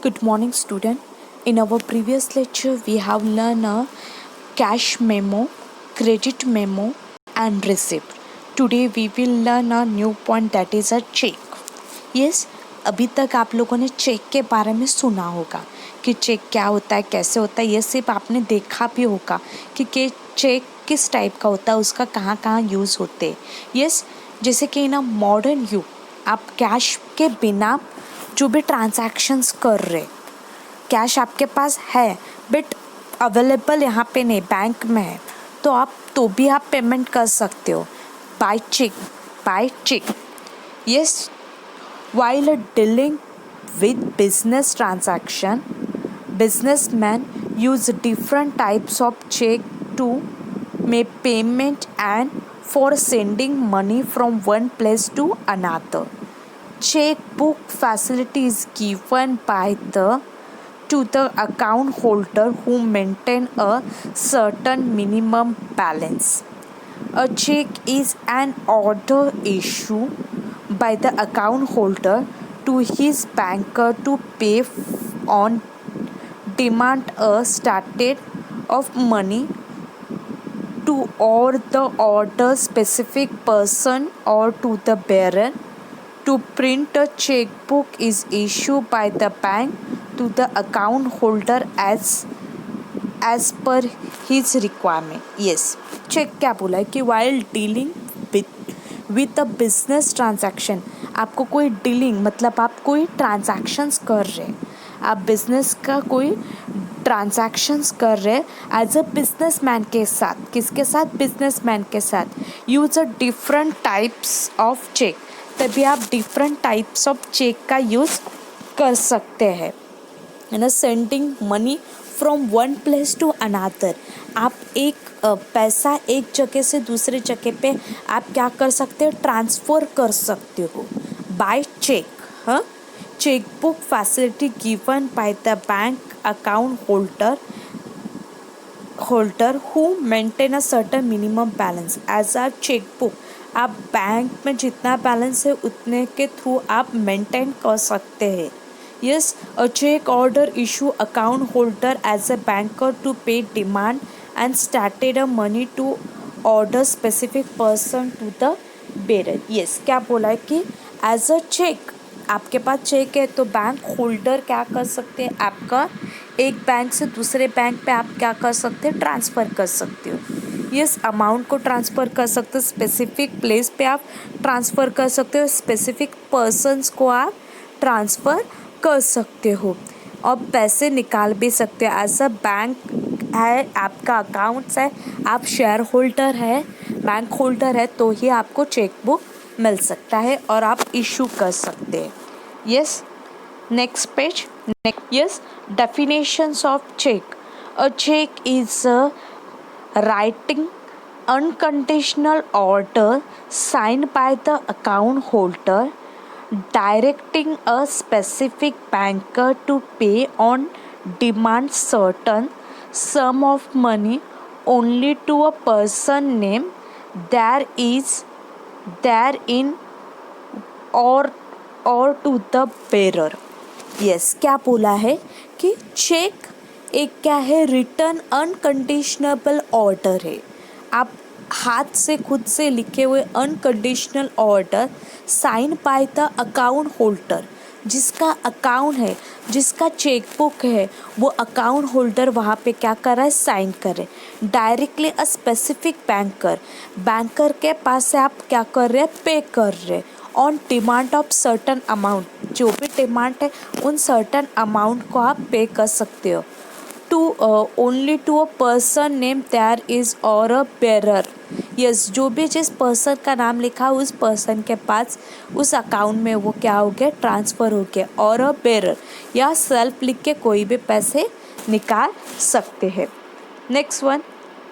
Good morning, student. In our previous lecture, we have learned a cash memo, credit memo, and receipt. Today, we will learn a new point that is a check. Yes, अभी तक आप लोगों ने check के बारे में सुना होगा कि चेक क्या होता है, कैसे होता है. ये सिर्फ आपने देखा भी होगा कि चेक किस टाइप का होता है, उसका कहाँ कहाँ यूज़ होते हैं. यस, जैसे कि इन अ मॉडर्न युग आप कैश के बिना जो भी ट्रांजैक्शंस कर रहे, कैश आपके पास है बट अवेलेबल यहाँ पे नहीं, बैंक में है, तो भी आप पेमेंट कर सकते हो by cheque. Yes, while dealing with business transaction, businessmen use different types of check to make payment and for sending money from one place to another. Checkbook facility is given by to the account holder who maintain a certain minimum balance. A check is an order issued by the account holder to his banker to pay on demand a status of money to or the order specific person or to the bearer. To print a checkbook is issued by the bank to the account holder as per his requirement. Yes, cheque क्या बोला है कि while dealing with a business transaction, आपको कोई dealing मतलब आप कोई transactions कर रहे हैं, आप बिजनेस का कोई ट्रांजैक्शंस कर रहे हैं एज अ बिजनेसमैन के साथ. किसके साथ? बिजनेसमैन के साथ. Use a different types of cheque, तभी आप डिफरेंट टाइप्स ऑफ चेक का यूज़ कर सकते हैं. है sending money from one place to another. आप एक पैसा एक जगह से दूसरे जगह पे आप क्या कर सकते हो? ट्रांसफ़र कर सकते हो बाय चेक. हाँ, chequebook facility given by the bank account holder who maintain a certain minimum balance as a checkbook. आप बैंक में जितना बैलेंस है उतने के थ्रू आप मेंटेन कर सकते हैं. Yes, a cheque order issue account holder as a banker to pay demand and started a money to order specific person to the bearer. Yes, क्या बोला है कि एज अ चेक आपके पास चेक है तो बैंक होल्डर क्या कर सकते हैं, आपका एक बैंक से दूसरे बैंक पे आप क्या कर सकते हैं? ट्रांसफ़र कर सकते हो. यस, अमाउंट को ट्रांसफ़र कर सकते हो, स्पेसिफिक प्लेस पे आप ट्रांसफ़र कर सकते हो, स्पेसिफिक पर्सन्स को आप ट्रांसफ़र कर सकते हो और पैसे निकाल भी सकते हो. एज अ बैंक है, आपका अकाउंट्स है, आप शेयर होल्डर है, बैंक होल्डर है, तो ही आपको चेकबुक मिल सकता है और आप इशू कर सकते हैं. Yes, next page. Yes, definitions of check. A check is a writing unconditional order signed by the account holder directing a specific banker to pay on demand certain sum of money only to a person named therein or to the bearer. Yes, क्या बोला है कि check एक क्या है? Return अनकंडीशनबल order है. आप हाथ से खुद से लिखे हुए unconditional order sign by the account holder. जिसका अकाउंट है, जिसका चेकबुक है, वो अकाउंट होल्डर वहाँ पे क्या कर रहा है? साइन करे. डायरेक्टली अ स्पेसिफिक बैंकर के पास से आप क्या कर रहे हैं? पे कर रहे हैं on demand of certain amount. जो भी डिमांड है उन सर्टन अमाउंट को आप पे कर सकते हो to only to a person name there is और अ बेरर. यस, जो भी जिस पर्सन का नाम लिखा उस पर्सन के पास उस अकाउंट में वो क्या हो गया? ट्रांसफ़र हो गया. और अ बेरर या सेल्फ लिख के कोई भी पैसे निकाल सकते हैं. Next one,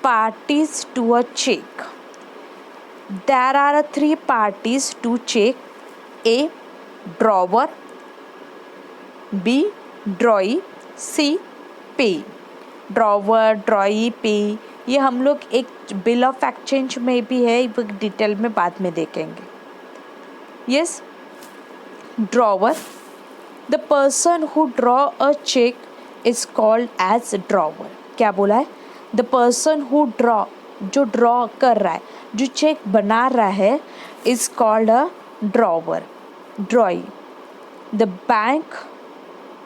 parties to a cheque. There are three parties to check. A. Drawer, B. drawee, C. pay. Drawer, ड्रॉई, पे ये हम लोग एक बिल ऑफ एक्सचेंज में भी है, वो डिटेल में बाद में देखेंगे. Yes, drawer the person who draw a cheque is called as drawer. क्या बोला है? द पर्सन हु ड्रॉ, जो ड्रॉ कर रहा है, जो चेक बना रहा है, is called a drawer, drawee. The bank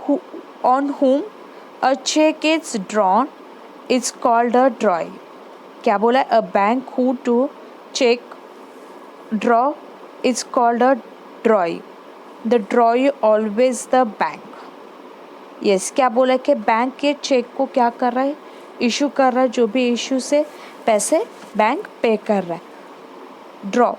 who, on whom a check is drawn is called a drawee। क्या बोला है? A bank who to check draw is called a drawee। The drawee always the bank। yes, क्या बोला है कि bank के check को क्या कर रहा है? इशू कर रहा है, जो भी इशू से पैसे बैंक पे कर रहा है। Draw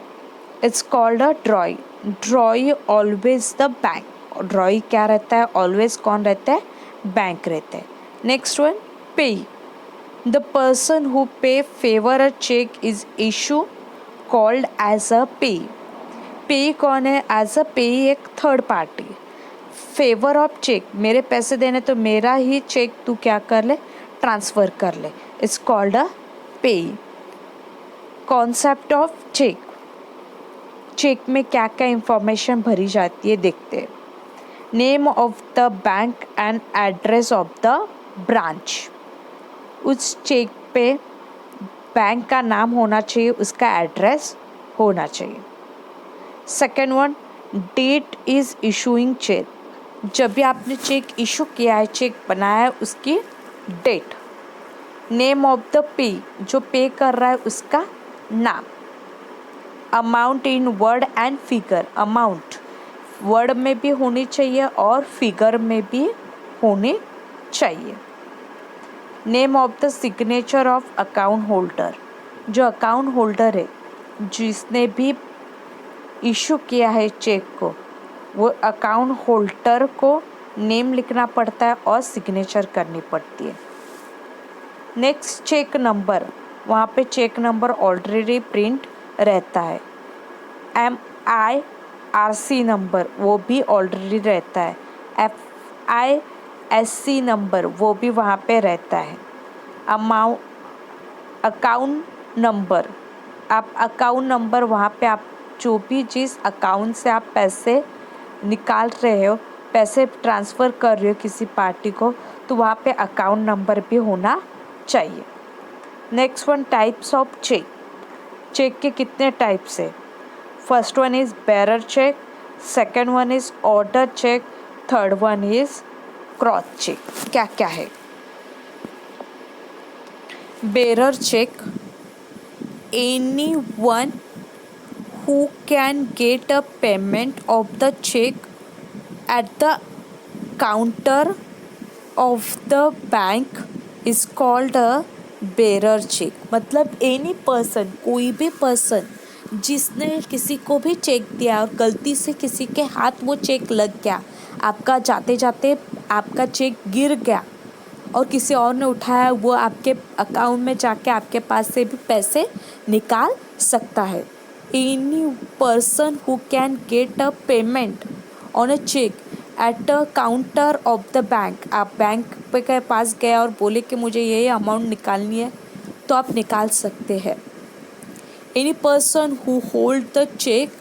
it's called a ड्रॉई। ड्रॉई always the bank. ड्रॉई क्या रहता है? ऑलवेज कौन रहता है? बैंक रहता है। Next one, payee. The person who pay favour a cheque is issue called as a payee. Payee कौन है? एज अ पे एक third party. Favour of cheque, मेरे पैसे देने तो मेरा ही चेक तू क्या कर ले? ट्रांसफ़र कर ले। इट्स कॉल्ड अ पे। Concept of cheque. चेक में क्या क्या इंफॉर्मेशन भरी जाती है देखते हैं। Name of the bank and address of the branch. उस चेक पे बैंक का नाम होना चाहिए, उसका एड्रेस होना चाहिए। Second one, date is issuing cheque. जब भी आपने चेक इशू किया है, चेक बनाया है, उसकी date. Name of the pay, जो पे कर रहा है उसका नाम। Amount in word and figure. Amount word में भी होनी चाहिए और फिगर में भी होनी चाहिए। Name of the signature of account holder. जो अकाउंट होल्डर है, जिसने भी इशू किया है चेक को, वो अकाउंट होल्डर को नेम लिखना पड़ता है और सिग्नेचर करनी पड़ती है। Next, cheque number. वहाँ पे चेक नंबर ऑलरेडी प्रिंट रहता है। MIRC नंबर वो भी ऑलरेडी रहता है। FISC नंबर वो भी वहाँ पे रहता है। अकाउंट नंबर, आप अकाउंट नंबर वहाँ पे आप जो भी जिस अकाउंट से आप पैसे निकाल रहे हो, पैसे ट्रांसफ़र कर रहे हो किसी पार्टी को, तो वहाँ पे अकाउंट नंबर भी होना चाहिए। Next one, types of cheque. Cheque के कितने टाइप्स है? First one is bearer cheque, second one is order cheque, third one is cross cheque. क्या क्या है? Bearer cheque, anyone who can get a payment of the check at the counter of the bank is called a bearer check। मतलब any person, कोई भी person जिसने किसी को भी चेक दिया और गलती से किसी के हाथ वो चेक लग गया, आपका जाते जाते आपका चेक गिर गया और किसी और ने उठाया, वो आपके अकाउंट में जाके आपके पास से भी पैसे निकाल सकता है। Any person who can get a payment on a cheque at a counter of the bank. आप बैंक पे के पास गए और बोले कि मुझे ये अमाउंट निकालनी है, तो आप निकाल सकते हैं। Any person who hold the cheque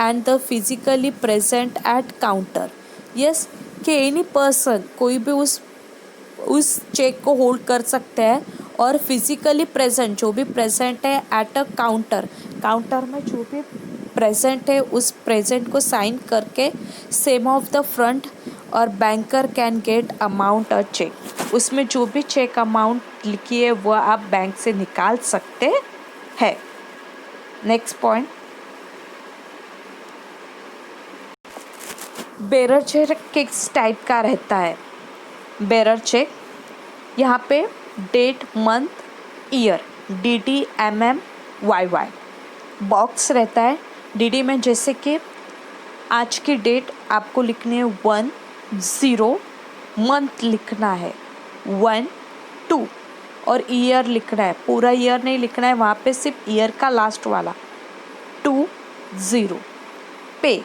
and the physically present at counter. Yes, कि एनी पर्सन, कोई भी उस चेक को होल्ड कर सकते हैं और फिजिकली प्रेजेंट, जो भी प्रेजेंट है एट अ काउंटर, काउंटर में जो भी प्रेजेंट है उस प्रेजेंट को साइन करके सेम ऑफ द फ्रंट, और banker can get amount a cheque. उसमें जो भी चेक अमाउंट लिखी है वो आप बैंक से निकाल सकते हैं। नेक्स्ट पॉइंट, बेरर चेक किस टाइप का रहता है? बेरर चेक, यहाँ पे date, month, year, DD, MM, YY box रहता है। DD में जैसे कि आज की डेट आपको लिखनी है 10, मंथ लिखना है 12 और ईयर लिखना है, पूरा ईयर नहीं लिखना है, वहाँ पे सिर्फ ईयर का लास्ट वाला 20। पे,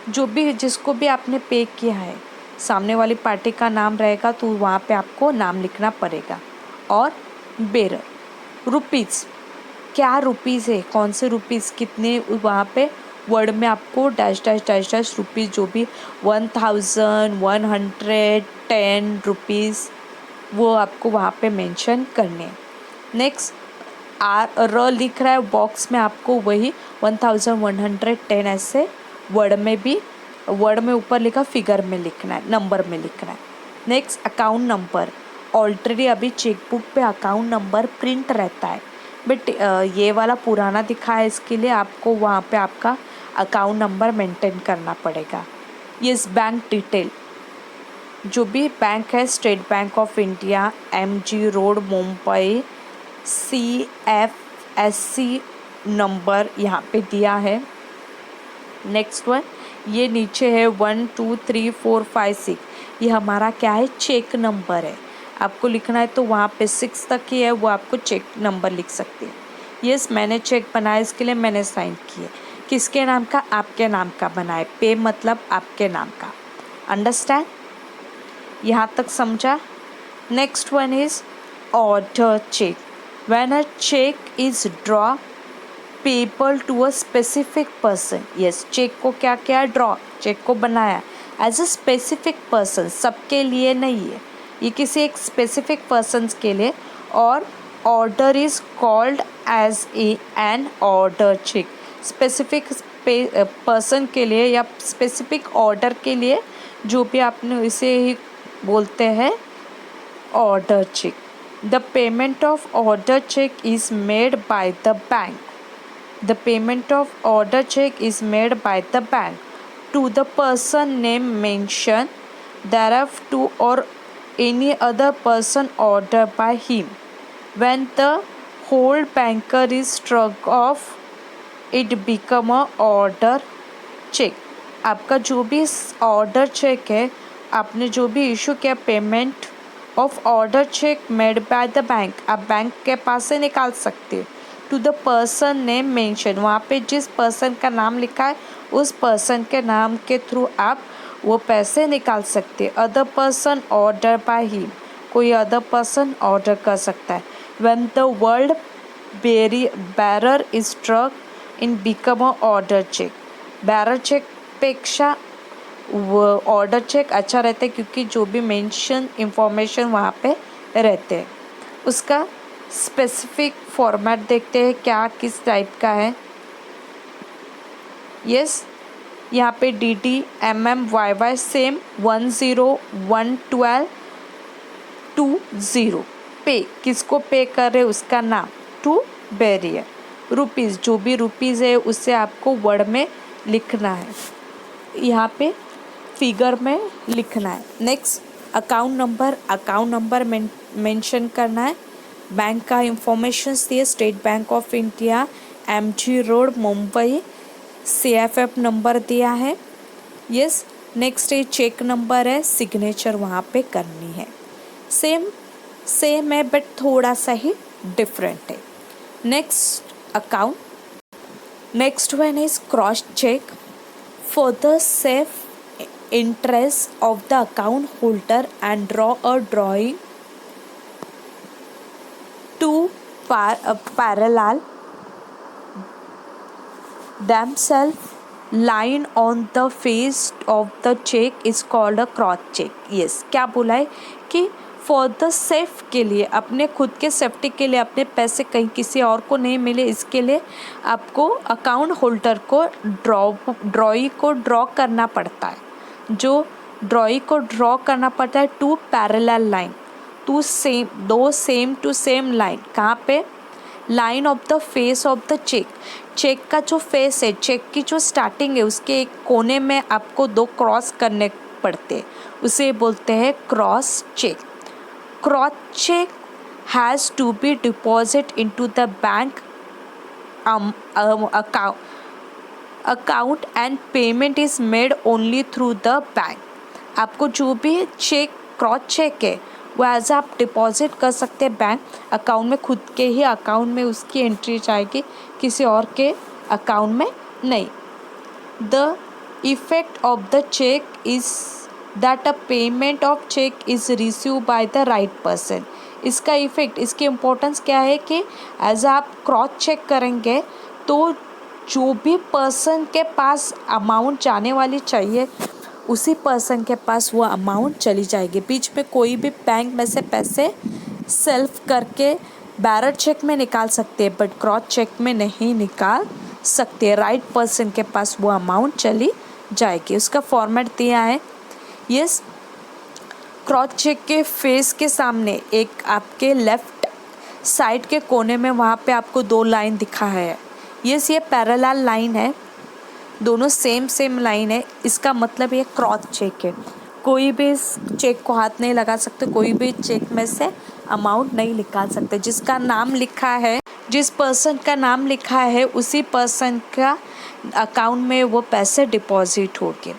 जो भी जिसको भी आपने पे किया है, सामने वाली पार्टी का नाम रहेगा तो वहाँ पे आपको नाम लिखना पड़ेगा। और बेरर रुपीज़, क्या रुपीज़ है, कौन से रुपीज़ कितने, वहाँ पे वर्ड में आपको dash dash dash dash rupees जो भी 1110 रुपीज़ वो आपको वहाँ पे मेंशन करने हैं। नेक्स्ट र लिख रहा है बॉक्स में, आपको वही 1110 ऐसे वर्ड में ऊपर लिखा फिगर में लिखना है, नंबर में लिखना है। नेक्स्ट अकाउंट नंबर, ऑलरेडी अभी चेकबुक पे अकाउंट नंबर प्रिंट रहता है, बट ये वाला पुराना दिखा है, इसके लिए आपको वहाँ पे आपका अकाउंट नंबर मेंटेन करना पड़ेगा। यस, बैंक डिटेल, जो भी बैंक है, State Bank of India, MG road Mumbai, CFSC number यहाँ पे दिया है। नेक्स्ट वन, ये नीचे है 1 2 3 4 5 6, ये हमारा क्या है, चेक नंबर है। आपको लिखना है तो वहाँ पे 6 तक ही है, वो आपको चेक नंबर लिख सकते हैं। यस, मैंने चेक बनाया, इसके लिए मैंने साइन किए। किसके नाम का, आपके नाम का बनाए, पे मतलब आपके नाम का। अंडरस्टैंड, यहाँ तक समझा। Next one is order cheque. When a cheque is draw payable to a specific person, yes, cheque को क्या किया, ड्रॉ, चेक को बनाया एज अ स्पेसिफिक पर्सन, सबके लिए नहीं है, ये किसी एक स्पेसिफिक पर्सन के लिए। और order is called as an order cheque, specific person के लिए या स्पेसिफिक ऑर्डर के लिए जो भी आपने इसे ही बोलते हैं order cheque. The payment of order cheque is made by the bank, the payment of order check is made by the bank to the person name mentioned thereof to or any other person ordered by him. When the whole banker is struck off, it become a order check. आपका जो भी order check है, आपने जो भी issue किया, payment of order cheque made by the bank, आप bank के पास से निकाल सकते हो। To the person name mention, वहाँ पे जिस पर्सन का नाम लिखा है उस पर्सन के नाम के थ्रू आप वो पैसे निकाल सकते हैं। Other person order by him, कोई अदर पर्सन ऑर्डर कर सकता है। When the word bearer is struck in become a order cheque, bearer cheque पेक्षा वो ऑर्डर चेक अच्छा रहता है, क्योंकि जो भी मेंशन इंफॉर्मेशन वहाँ पे रहते हैं। उसका स्पेसिफिक फॉर्मेट देखते हैं क्या किस टाइप का है। यस, यहाँ पे DD MM YY सेम 1011220 पे, किसको पे कर रहे उसका नाम, टू बैरियर। रुपीज़, जो भी रुपीज़ है उससे आपको वर्ड में लिखना है, यहाँ पे फिगर में लिखना है। नेक्स्ट अकाउंट नंबर मेंशन करना है। बैंक का इंफॉर्मेशन दिए, State Bank of India, MG road Mumbai, CFF number दिया है। यस, नेक्स्ट ये चेक नंबर है, सिग्नेचर वहाँ पे करनी है। सेम है बट थोड़ा सा ही डिफरेंट है। Next one is cross cheque for the safe interest of the account holder and draw a drawing to parallel themselves line on the face of the check is called a cross check. Yes, क्या बोला है कि for the safe के लिए, अपने खुद के safety के लिए, अपने पैसे कहीं किसी और को नहीं मिले, इसके लिए आपको अकाउंट होल्डर को ड्रॉई को ड्रॉ करना पड़ता है। जो ड्रॉई को ड्रॉ करना पड़ता है टू पैरेलल लाइन, दो सेम टू सेम लाइन। कहाँ पे, line of the face of the cheque, cheque का जो फेस है, चेक की जो स्टार्टिंग है, उसके एक कोने में आपको दो क्रॉस करने पड़ते, उसे बोलते हैं cross cheque. Cross cheque has to be deposit into the bank account and payment is made only through the bank. आपको जो भी चेक क्रॉस चेक है वो एज आप डिपॉजिट कर सकते हैं बैंक अकाउंट में, खुद के ही अकाउंट में उसकी एंट्री जाएगी, किसी और के अकाउंट में नहीं। The effect of the cheque is that a payment of cheque is receive by the right person. इसका इफ़ेक्ट, इसकी इम्पोर्टेंस क्या है कि एज आप क्रॉस चेक करेंगे तो जो भी पर्सन के पास अमाउंट जाने वाली चाहिए उसी पर्सन के पास वो अमाउंट चली जाएगी। बीच में कोई भी बैंक में से पैसे सेल्फ करके बैरर चेक में निकाल सकते हैं बट क्रॉस चेक में नहीं निकाल सकते। राइट पर्सन के पास वो अमाउंट चली जाएगी। उसका फॉर्मेट दिया है। यस, क्रॉस चेक के फेस के सामने एक आपके लेफ्ट साइड के कोने में वहाँ पे आपको 2 लाइन दिखा है। यस, ये पैरेलल लाइन है, दोनों सेम लाइन है। इसका मतलब ये क्रॉस चेक है। कोई भी इस चेक को हाथ नहीं लगा सकते, कोई भी चेक में से अमाउंट नहीं निकाल सकते। जिसका नाम लिखा है, जिस पर्सन का नाम लिखा है उसी पर्सन का अकाउंट में वो पैसे डिपॉजिट होंगे।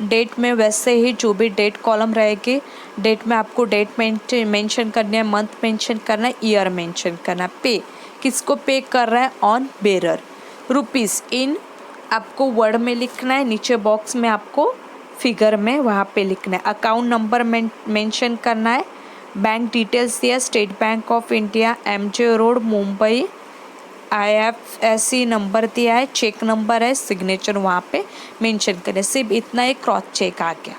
डेट में वैसे ही जो भी डेट कॉलम रहेगी, डेट में आपको डेट मेंशन करनी है, मंथ मेंशन करना है, ईयर मेंशन करना है। पे किसको पे कर रहा है, ऑन बेरर। रुपीस इन आपको वर्ड में लिखना है, नीचे बॉक्स में आपको फिगर में वहाँ पे लिखना है। अकाउंट नंबर मेंशन करना है। बैंक डिटेल्स दिया, state Bank of India, MJ road, Mumbai, IFSC number दिया है, चेक नंबर है, सिग्नेचर वहाँ पे मेंशन करें। सिर्फ इतना एक क्रॉस चेक आ गया।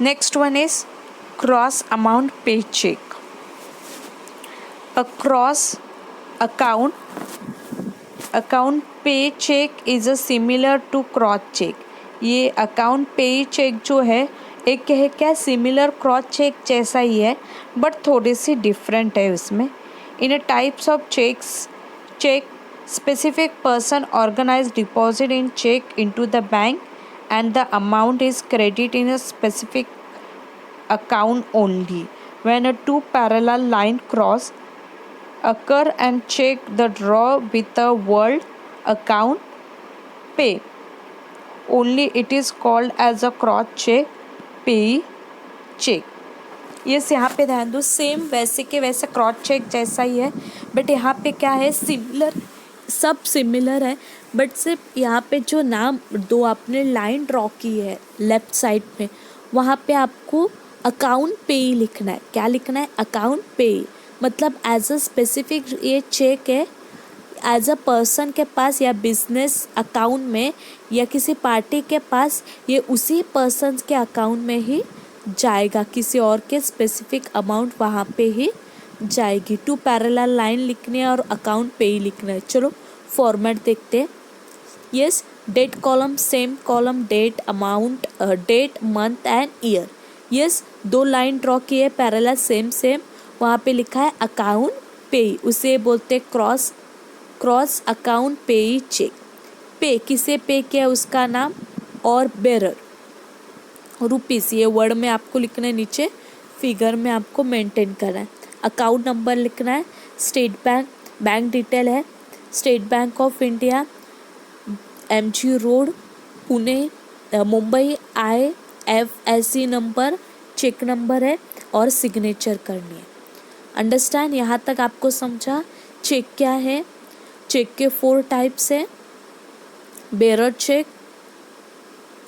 Next one is cross amount pay cheque. A cross account pay cheque is a similar to cross cheque. ये अकाउंट पे चेक जो है एक है क्या, सिमिलर क्रॉस चेक जैसा ही है बट थोड़ी सी डिफरेंट है उसमें। In a types of cheque specific person organize deposit in check into the bank and the amount is credited in a specific account only when a two parallel line cross occur and check the draw with the word account pay only it is called as a cross check pay check। Yes, यहाँ पे ध्यान दो, same वैसे के वैसे cross check जैसा ही है but यहाँ पे क्या है, सिमिलर, सब सिमिलर है बट सिर्फ यहाँ पे जो नाम 2 आपने लाइन ड्रॉ की है लेफ्ट साइड में, वहाँ पे आपको अकाउंट पे ही लिखना है। क्या लिखना है, अकाउंट पे। मतलब एज अ स्पेसिफिक ये चेक है, एज अ पर्सन के पास या बिजनेस अकाउंट में या किसी पार्टी के पास, ये उसी पर्सन के अकाउंट में ही जाएगा, किसी और के स्पेसिफिक अमाउंट वहाँ पे ही जाएगी। 2 पैरेलल लाइन लिखनी है और अकाउंट पे ही लिखना है। चलो फॉर्मेट देखते हैं। Yes, date column same column, date amount, date month and year. Yes, 2 line draw किए पैरेलल सेम वहाँ पे लिखा है अकाउंट पे, उसे बोलते क्रॉस अकाउंट पे चेक। पे किसे पे किया उसका नाम, और बेरर रुपीस, ये वर्ड में आपको लिखना है, नीचे फिगर में आपको मेंटेन करना है। अकाउंट नंबर लिखना है, स्टेट बैंक डिटेल है, State Bank of India, MG road, Pune, Mumbai, IFSC number, cheque number है और सिग्नेचर करनी है। अंडरस्टैंड, यहाँ तक आपको समझा। चेक क्या है, चेक के 4 टाइप्स है, bearer cheque,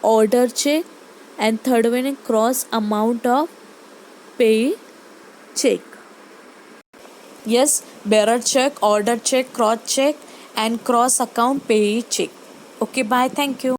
order cheque and third one is cross amount of pay check. Yes, bearer check, order check, cross check and cross account pay check. Okay, bye, thank you.